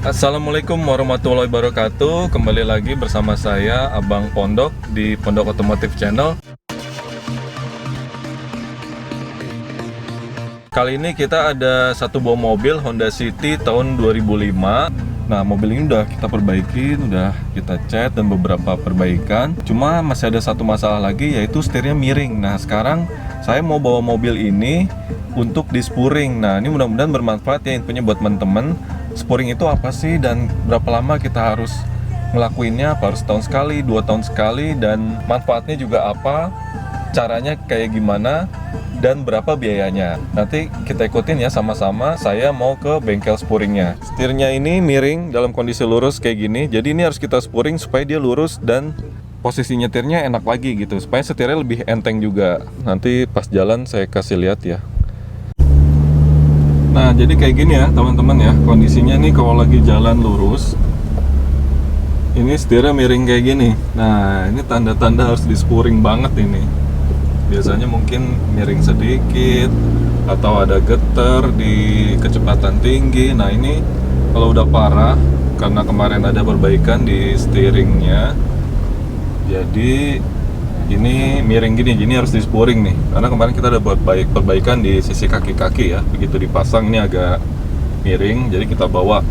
Assalamualaikum warahmatullahi wabarakatuh. Kembali lagi bersama saya Abang Pondok di Pondok Otomotif Channel. Kali ini kita ada satu buah mobil Honda City tahun 2005. Nah, mobil ini udah kita perbaiki, udah kita cat dan beberapa perbaikan. Cuma masih ada satu masalah lagi, yaitu setirnya miring. Nah, sekarang saya mau bawa mobil ini untuk di-spuring. Nah, ini mudah-mudahan bermanfaat ya infonya buat teman-teman. Spuring itu apa sih dan berapa lama kita harus ngelakuinnya? Apa harus tahun sekali, 2 tahun sekali, dan manfaatnya juga apa? Caranya kayak gimana? Dan berapa biayanya? Nanti kita ikutin ya sama-sama. Saya mau ke bengkel spuringnya. Setirnya ini miring dalam kondisi lurus kayak gini. Jadi ini harus kita spuring supaya dia lurus dan posisi nyetirnya enak lagi gitu. Supaya setirnya lebih enteng juga. Nanti pas jalan saya kasih lihat ya. Nah, jadi kayak gini ya teman-teman ya. Kondisinya nih kalau lagi jalan lurus, ini setirnya miring kayak gini. Nah, ini tanda-tanda harus di-spuring banget ini. Biasanya mungkin miring sedikit atau ada getar di kecepatan tinggi. Nah, ini kalau udah parah karena kemarin ada perbaikan di steeringnya, jadi ini miring gini, jadi harus di-spuring nih. Karena kemarin kita ada buat perbaikan di sisi kaki-kaki ya. Begitu dipasang ini agak miring, jadi kita bawa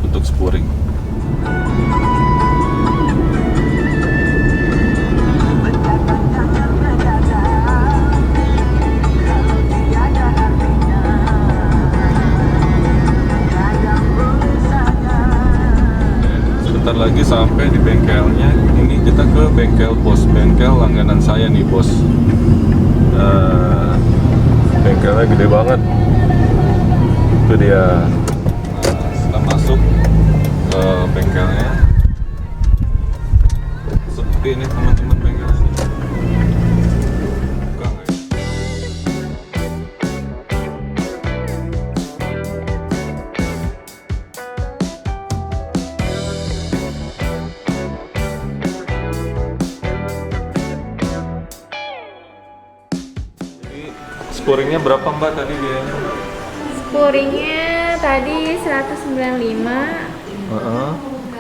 untuk spuring. Sebentar lagi sampai di bengkelnya. Ini kita ke bengkel bos, bengkel langganan saya nih bos. Bengkelnya gede banget. Itu dia. Nah, setelah masuk ke bengkelnya, sepi nih teman-teman bengkelnya. Buka nggak ya? Spuringnya berapa mbak tadi biayanya? Spuringnya tadi 195.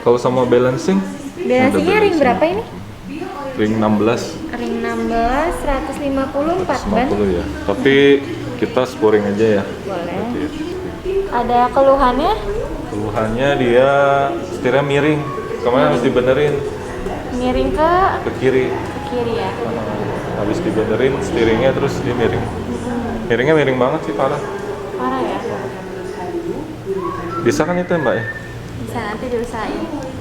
Kalau sama balancing? Balancingnya ring berapa ini? Ring 16. Ring 16, 154 ban. 150 ya. Tapi kita spuring aja ya. Boleh. Berarti ya. Ada keluhannya? Keluhannya dia setirnya miring. Kemarin harus dibenerin Miring ke ke kiri ya. habis dibenerin steeringnya terus dia miring. Miringnya miring banget sih, parah. Parah ya? Bisa kan itu ya, mbak ya? Bisa, nanti diusahain.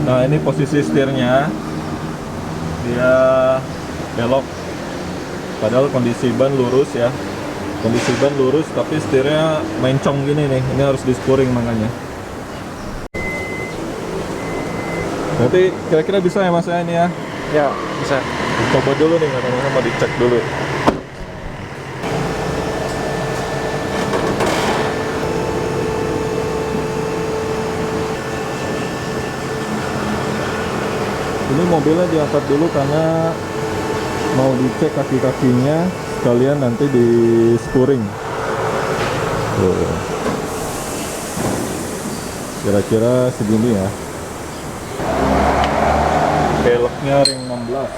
Nah, ini posisi setirnya dia belok, padahal kondisi ban lurus ya. Kondisi ban lurus tapi setirnya mencong gini nih. Ini harus di-spuring makanya. Nanti kira-kira bisa ya mas ya ini ya? Ya, bisa. Coba dulu nih, katanya mau dicek dulu. Ini mobilnya diangkat dulu karena mau dicek kaki-kakinya, sekalian nanti di spuring. Tuh. Kira-kira segini ya. Peleknya ring 16.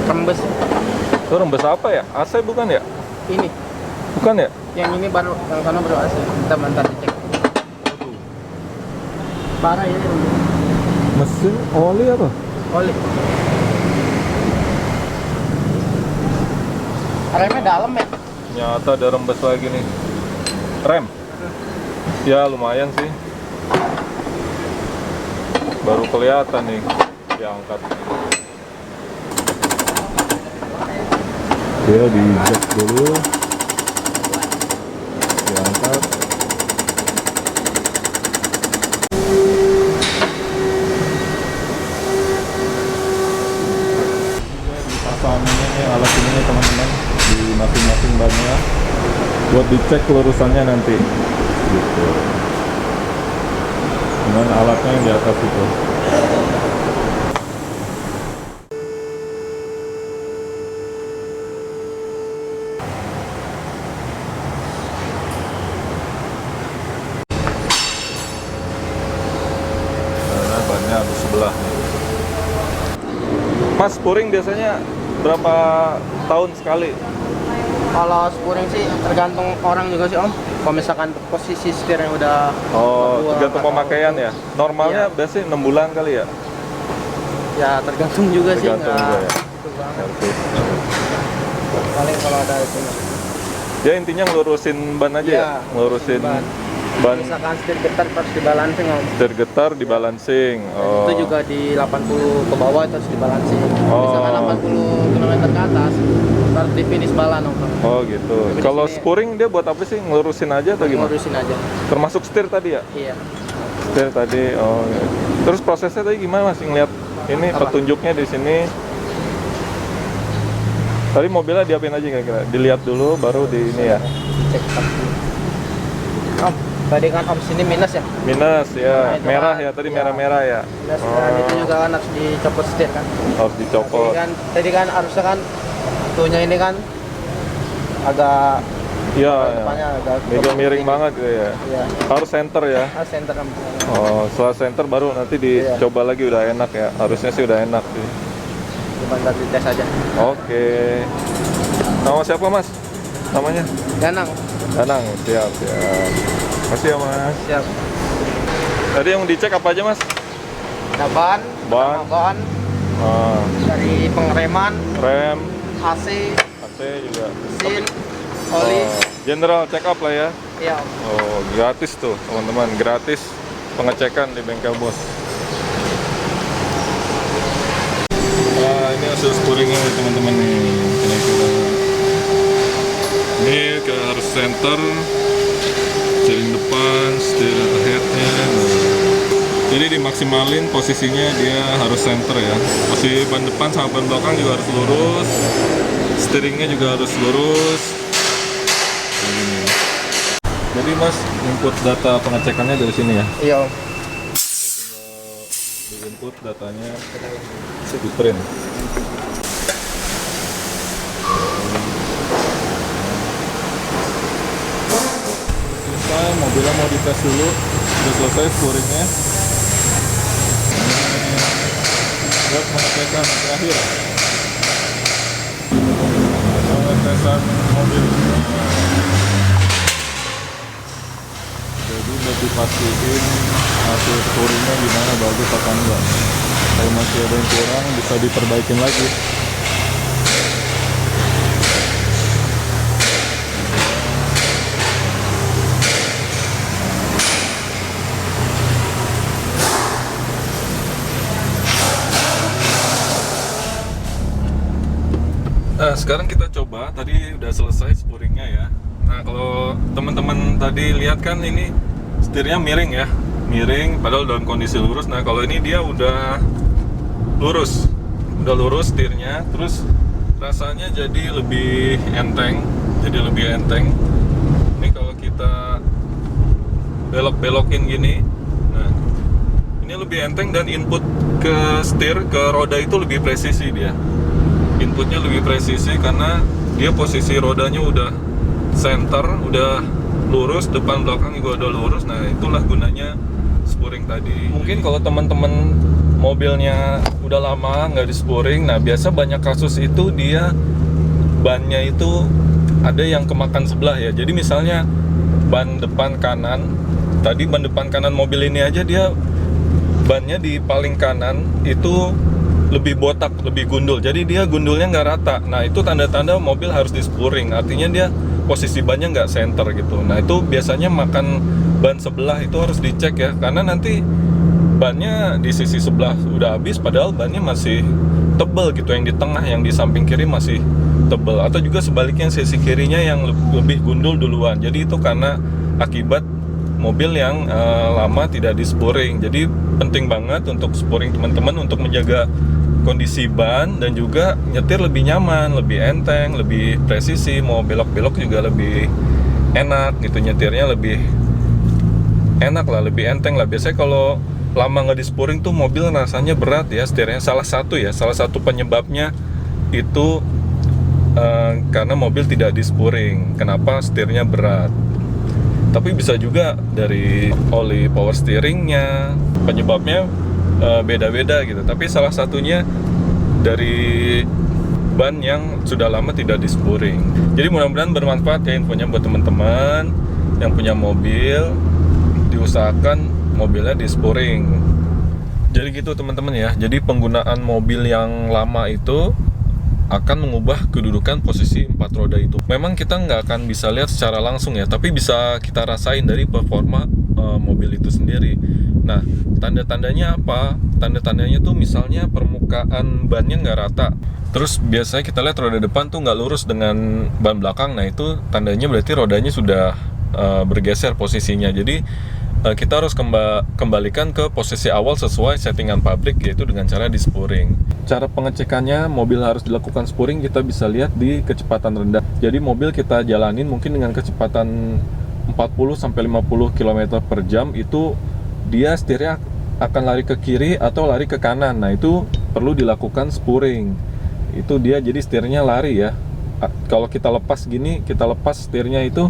Rembes. Itu rembes apa ya? AC bukan ya? Ini. Bukan ya? Yang ini baru, yang sana baru AC. Bentar dicek. Parah ya. Mesin oli apa? Oli. Remnya dalam ya? Nyata ada rembes lagi nih. Rem? Ya lumayan sih. Baru kelihatan nih diangkat. Dia di jack dulu. Diangkat. Dipasangnya nih alat ini teman-teman di masing-masing bannya buat dicek kelurusannya nanti gitu dengan alatnya yang di atas itu. Karena bannya harus sebelah nih. Mas, spuring biasanya berapa tahun sekali? Kalau spuring sih tergantung orang juga sih Om. Kalau misalkan posisi setirnya udah Oh, kedua, tergantung atau- pemakaian ya? Normalnya Iya. biasanya 6 bulan kali ya? Ya tergantung juga Tergantung sih, juga ya. itu banget. Servis. Paling kalau ada itu. Ya intinya ngelurusin ban aja Iya, ya? Ngelurusin ban. ban Misalkan setir getar harus dibalancing Om. setir getar dibalancing. Oh. Itu juga di 80 ke bawah itu harus dibalancing. Oh. Misalkan 80 km ke atas harus di finish balan Om. Oh gitu. Tapi di Kalau sini- spuring dia buat apa sih? Ngelurusin aja atau gimana? Ngurusin aja. Termasuk setir tadi ya? Iya. Setir tadi. Oh. Iya. Terus prosesnya tadi gimana Mas? Ngeliat ini Apa? petunjuknya di sini. Tadi mobilnya diapain aja kira-kira? Dilihat dulu baru di ini ya. Cek pasti. Om, tadi kan Om sini minus ya? Minus ya, Nah, itu merah kan, ya tadi iya. merah-merah ya. Minus dan itu juga kan harus dicopot setir kan? Harus dicopot. Tadi kan harusnya kan tuhnya ini kan agak Iya. depannya agak Mega miring banget gitu ya. Iya. Harus center ya. Center kan. Oh, setelah center baru nanti Iya. dicoba lagi udah enak ya. Harusnya sih udah enak sih. Cuma tadi tes aja. Oke. Nama siapa Mas? Namanya? Ganang. Danang. Siap, siap. Makasih ya Mas. Siap. Tadi yang dicek apa aja Mas? Nah, ban, Ban. sama ban Ah, dari pengereman, rem, AC, AC juga. mesin, oli. Oh, general check up lah ya. Iya. Oh, gratis tuh teman-teman, gratis pengecekan di bengkel Bos. Nah, ini hasil spuringnya nih, teman-teman nih. Kira-kira. Ini harus center, steering depan, steering headnya. Jadi dimaksimalin posisinya dia harus center ya. Posisi ban depan sama ban belakang juga harus lurus. Steeringnya juga harus lurus. Ini. Jadi Mas input data pengecekannya dari sini ya. Iya. Om. Di input datanya di print. Selesai, mobilnya mau dites dulu. Sudah selesai scoringnya. Buat pengecekan terakhir. Pengetesan mobil. Jadi udah dipastiin hasil scoringnya gimana, bagus apa enggak. Kalau masih ada yang kurang bisa diperbaikin lagi. Nah, sekarang kita coba. Tadi udah selesai spuringnya ya. Nah, kalau teman-teman tadi lihat kan ini setirnya miring ya, miring padahal dalam kondisi lurus. Nah, kalau ini dia udah lurus setirnya, terus rasanya jadi lebih enteng, Ini kalau kita belok-belokin gini, nah ini lebih enteng dan input ke setir, ke roda itu lebih presisi dia. Inputnya lebih presisi karena dia posisi rodanya udah center, udah lurus, depan belakang juga udah lurus. Nah, itulah gunanya spuring tadi. Mungkin kalau teman-teman mobilnya udah lama nggak di spuring, nah biasa banyak kasus itu dia bannya itu ada yang kemakan sebelah ya. Jadi misalnya ban depan kanan, tadi ban depan kanan mobil ini aja dia bannya di paling kanan itu lebih botak, lebih gundul. Jadi dia gundulnya nggak rata. Nah itu tanda-tanda mobil harus di spuring. Artinya dia posisi bannya nggak center gitu. Nah itu biasanya makan ban sebelah itu harus dicek ya, karena nanti bannya di sisi sebelah udah habis, padahal bannya masih tebel gitu. Yang di tengah, yang di samping kiri masih tebel. Atau juga sebaliknya sisi kirinya yang lebih gundul duluan. Jadi itu karena akibat mobil yang lama tidak di spuring. Jadi penting banget untuk spuring teman-teman untuk menjaga kondisi ban dan juga nyetir lebih nyaman, lebih enteng, lebih presisi. Mau belok-belok juga lebih enak gitu, nyetirnya lebih enak lah, lebih enteng lah. Biasanya kalau lama nggak di spuring tuh mobil rasanya berat ya setirnya. Salah satu penyebabnya itu karena mobil tidak di spuring. Kenapa setirnya berat? Tapi bisa juga dari oli power steeringnya, penyebabnya beda-beda gitu. Tapi salah satunya dari ban yang sudah lama tidak di spuring. Jadi mudah-mudahan bermanfaat ya infonya buat teman-teman yang punya mobil. Diusahakan mobilnya di spuring. Jadi gitu teman-teman ya. Jadi penggunaan mobil yang lama itu akan mengubah kedudukan posisi 4 roda itu. Memang kita nggak akan bisa lihat secara langsung ya, tapi bisa kita rasain dari performa mobil itu sendiri. Nah, tanda-tandanya apa? Tanda-tandanya tuh misalnya permukaan bannya nggak rata. Terus biasanya kita lihat roda depan tuh nggak lurus dengan ban belakang. Nah itu tandanya berarti rodanya sudah bergeser posisinya. Jadi kita harus kembalikan ke posisi awal sesuai settingan pabrik, yaitu dengan cara di spuring. Cara pengecekannya mobil harus dilakukan spuring kita bisa lihat di kecepatan rendah. Jadi mobil kita jalanin mungkin dengan kecepatan 40-50 km per jam, itu dia setirnya akan lari ke kiri atau lari ke kanan. Nah itu perlu dilakukan spuring. Itu dia jadi setirnya lari ya. Kalau kita lepas gini, kita lepas setirnya itu,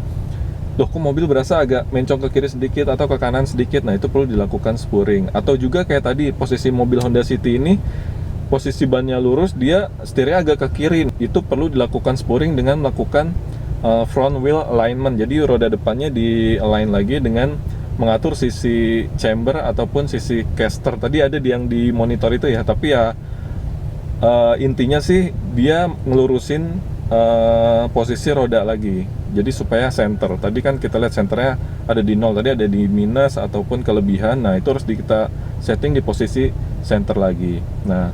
loh kok mobil berasa agak mencong ke kiri sedikit atau ke kanan sedikit. Nah itu perlu dilakukan spuring. Atau juga kayak tadi posisi mobil Honda City ini, posisi bannya lurus, dia setirnya agak ke kiri. Itu perlu dilakukan spuring dengan melakukan front wheel alignment. Jadi roda depannya di align lagi dengan mengatur sisi chamber ataupun sisi caster. Tadi ada yang di monitor itu ya, tapi ya intinya sih dia ngelurusin posisi roda lagi. Jadi supaya center. Tadi kan kita lihat centernya ada di 0, tadi ada di minus ataupun kelebihan. Nah itu harus kita setting di posisi center lagi. Nah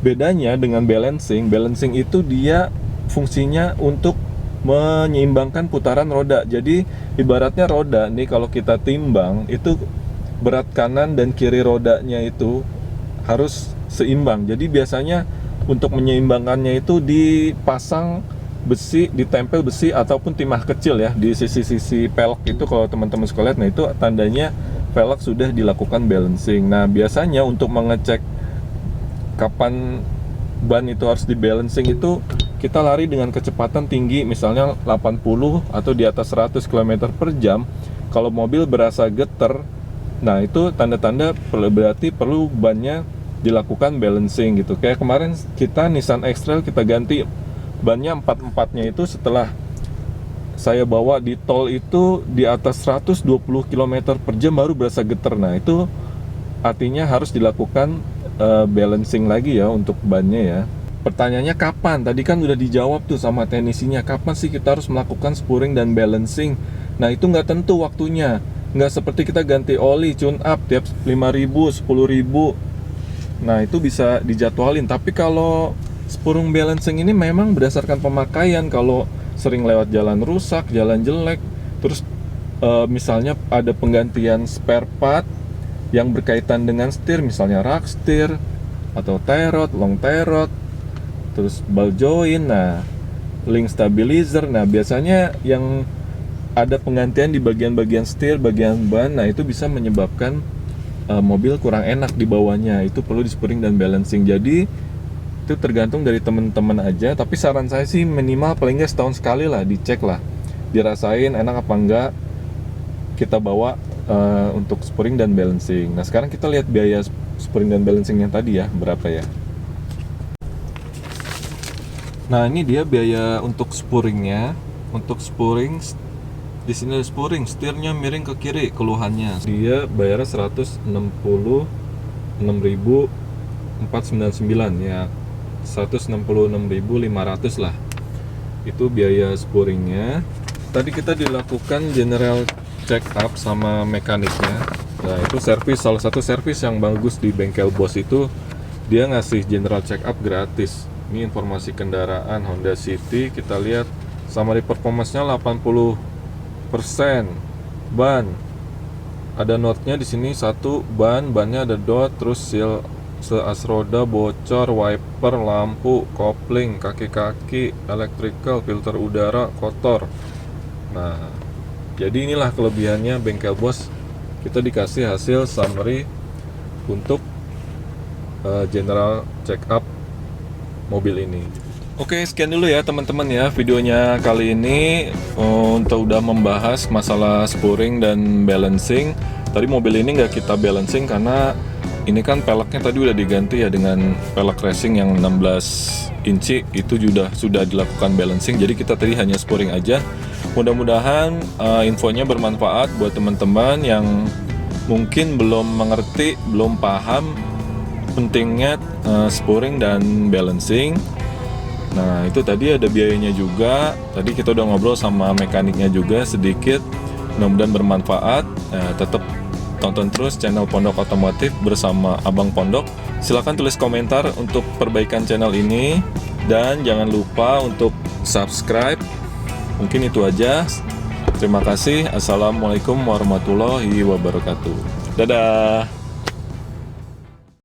bedanya dengan balancing itu dia fungsinya untuk menyeimbangkan putaran roda. Jadi ibaratnya roda nih, kalau kita timbang itu berat kanan dan kiri rodanya itu harus seimbang. Jadi biasanya untuk menyeimbangkannya itu dipasang besi, ditempel besi ataupun timah kecil ya di sisi-sisi pelek itu. Kalau teman-teman suka lihat, nah itu tandanya velg sudah dilakukan balancing. Nah biasanya untuk mengecek kapan ban itu harus di balancing itu kita lari dengan kecepatan tinggi, misalnya 80 atau di atas 100 km per jam. Kalau mobil berasa geter, nah itu tanda-tanda berarti perlu bannya dilakukan balancing gitu. Kayak kemarin kita Nissan X-Trail kita ganti bannya 4-4-nya itu setelah saya bawa di tol itu di atas 120 km per jam baru berasa geter. Nah itu artinya harus dilakukan balancing lagi ya untuk bannya ya. Pertanyaannya kapan? Tadi kan udah dijawab tuh sama teknisinya. Kapan sih kita harus melakukan spuring dan balancing? Nah itu nggak tentu waktunya. Nggak seperti kita ganti oli, tune up tiap 5.000, 10.000. Nah itu bisa dijadwalin. Tapi kalau spuring balancing ini memang berdasarkan pemakaian. Kalau sering lewat jalan rusak, jalan jelek, terus misalnya ada penggantian spare part yang berkaitan dengan setir, misalnya rak setir atau tie rod, long tie rod, terus ball joint, nah link stabilizer. Nah biasanya yang ada penggantian di bagian-bagian setir, bagian ban, nah itu bisa menyebabkan mobil kurang enak di bawahnya. Itu perlu di spuring dan balancing. Jadi itu tergantung dari teman-teman aja, tapi saran saya sih minimal paling nggak setahun sekali lah dicek lah, dirasain enak apa enggak kita bawa untuk spuring dan balancing. Nah sekarang kita lihat biaya spuring dan balancing yang tadi ya, berapa ya. Nah ini dia biaya untuk spuringnya. Untuk spuring, di sini ada spuring, setirnya miring ke kiri keluhannya. Dia bayarnya 166.000 499 ya, 166.500 lah. Itu biaya spuringnya. Tadi kita dilakukan general check up sama mekaniknya. Nah, itu servis, salah satu servis yang bagus di bengkel Bos itu dia ngasih general check up gratis. Ini informasi kendaraan Honda City, kita lihat summary performance-nya 80%. Ban ada notnya di sini, satu bannya ada dot, terus seal seas roda bocor, wiper, lampu, kopling, kaki-kaki, electrical, filter udara kotor. Nah, jadi inilah kelebihannya bengkel Bos. Kita dikasih hasil summary untuk general check up mobil ini. Oke, sekian dulu ya teman-teman ya videonya kali ini untuk udah membahas masalah spuring dan balancing. Tadi mobil ini nggak kita balancing karena ini kan peleknya tadi udah diganti ya dengan pelek racing yang 16 inci, itu sudah dilakukan balancing. Jadi kita tadi hanya spuring aja. Mudah-mudahan infonya bermanfaat buat teman-teman yang mungkin belum mengerti, belum paham pentingnya spuring dan balancing. Nah, itu tadi ada biayanya juga. Tadi kita udah ngobrol sama mekaniknya juga sedikit. Mudah-mudahan bermanfaat. Tetap tonton terus channel Pondok Otomotif bersama Abang Pondok. Silahkan tulis komentar untuk perbaikan channel ini. Dan jangan lupa untuk subscribe. Mungkin itu aja. Terima kasih. Assalamualaikum warahmatullahi wabarakatuh. Dadah.